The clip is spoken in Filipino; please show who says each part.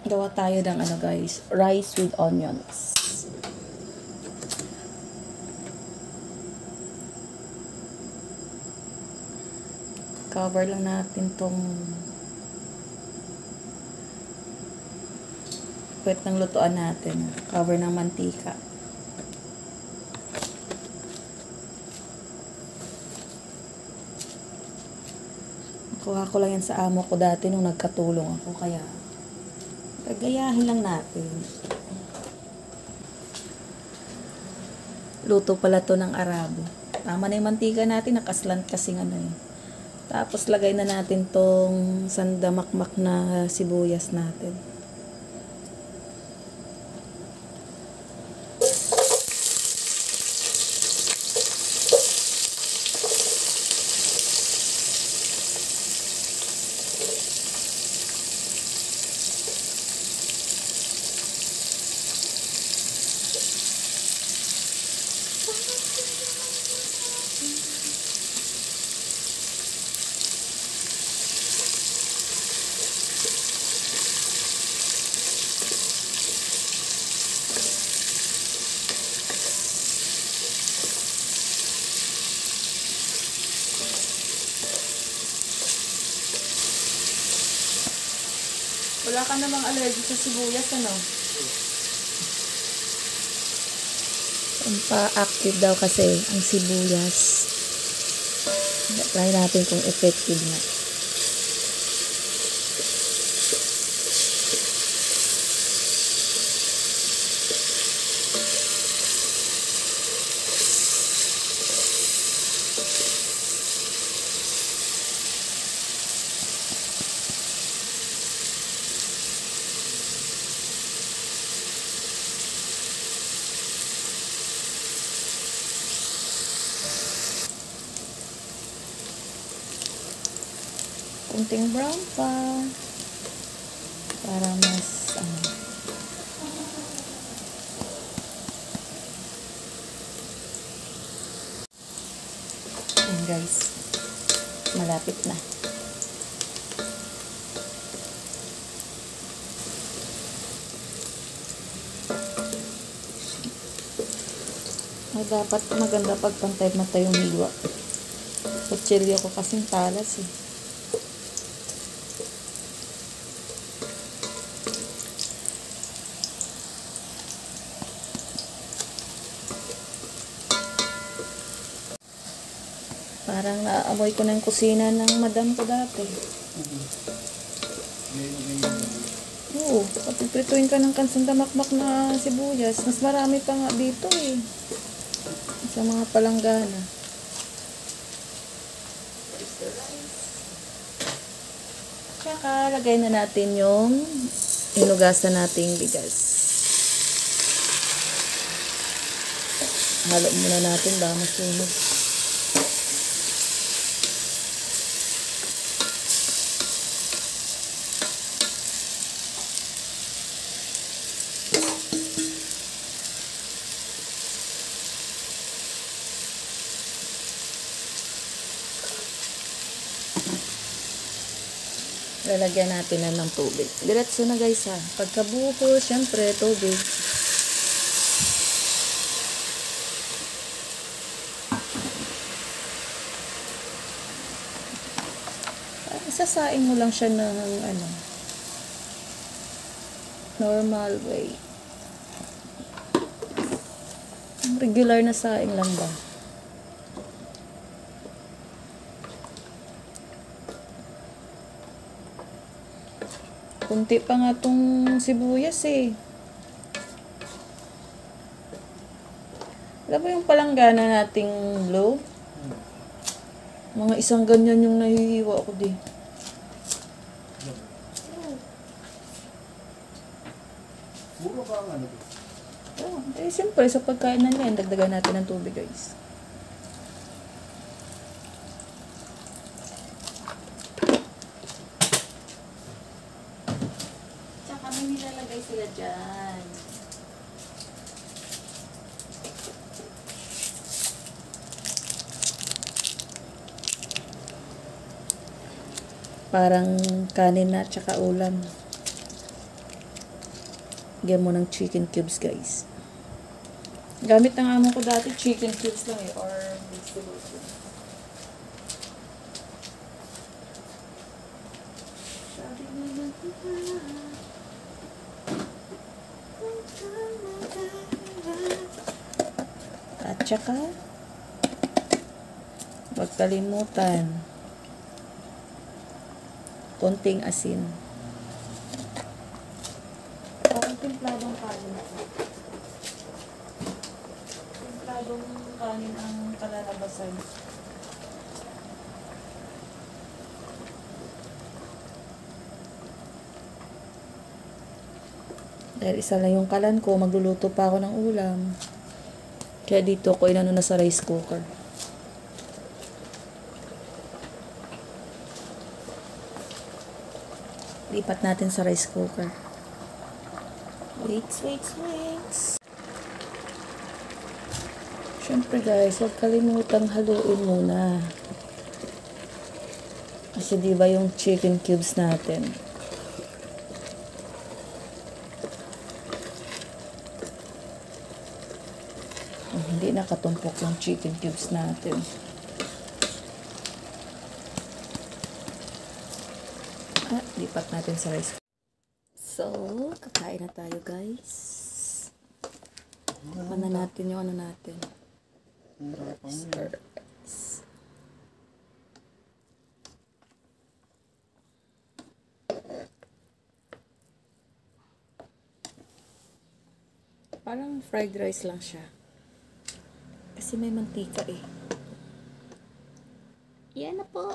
Speaker 1: Gawa tayo ng ano guys, rice with onions. Cover lang natin tong puwet ng lutuan natin. Cover ng mantika. Kuha ko lang yan sa amo ko dati nung nagkatulong ako. Kaya, gagayahin lang natin. Luto pala to ng Arabo. Tama na yung mantika natin. Nakaslant kasing ano eh. Tapos, lagay na natin tong sandamakmak na sibuyas natin. Wala ka namang allergic sa sibuyas, ano? Pa-active daw kasi ang sibuyas. Try natin kung effective na. Kunting brown pa para mas Ayan guys, malapit na. Dapat maganda pagpantay-matay yung hiwa. Kutsilyo ko kasing talas eh. Parang naamoy ko na yung kusina ng madam ko dati. Oo, kapag prituin ka ng kansandamakmak na sibuyas, mas marami pa nga dito eh. Sa mga palanggana. Tsaka, lagay na natin yung inugasan nating bigas. Halo muna natin ba masunog. Lalagyan natin na ng tubig. Diretso na guys ha. Pagkabuko, syempre, tubig. Isasain mo lang siya ng ano, normal way. Regular na saing lang ba? Kunti pa nga tong sibuyas eh. Alam mo yung palanggana nating blue? Mga isang ganyan yung nahihiwa ko di.
Speaker 2: Mura ba ang ano?
Speaker 1: Oh, eh siyempre sa pagkain na yan, dagdagan natin ng tubig guys. May nilalagay sila dyan. Parang kanin na tsaka ulam. Lagyan mo ng chicken cubes, guys. Gamit ng amo ko dati, chicken cubes lang eh, or vegetable cubes. Sabi naman at saka, huwag kalimutan, konting asin. Parang templadong kanin ako. Templadong kanin ang kalalabasan. Dahil isa lang yung kalan ko, magluluto pa ako ng ulam. Kaya dito ko inano na sa rice cooker. Lipat natin sa rice cooker. Wait. Siyempre guys, huwag kalimutang haluin muna. Kasi diba yung chicken cubes natin? Hindi nakatumpok yung chicken cubes natin. Lipat natin sa rice. So, kakain na tayo guys. Ano natin yung ano natin. Rice. Parang fried rice lang siya. Kasi may mantika eh. Yan na po.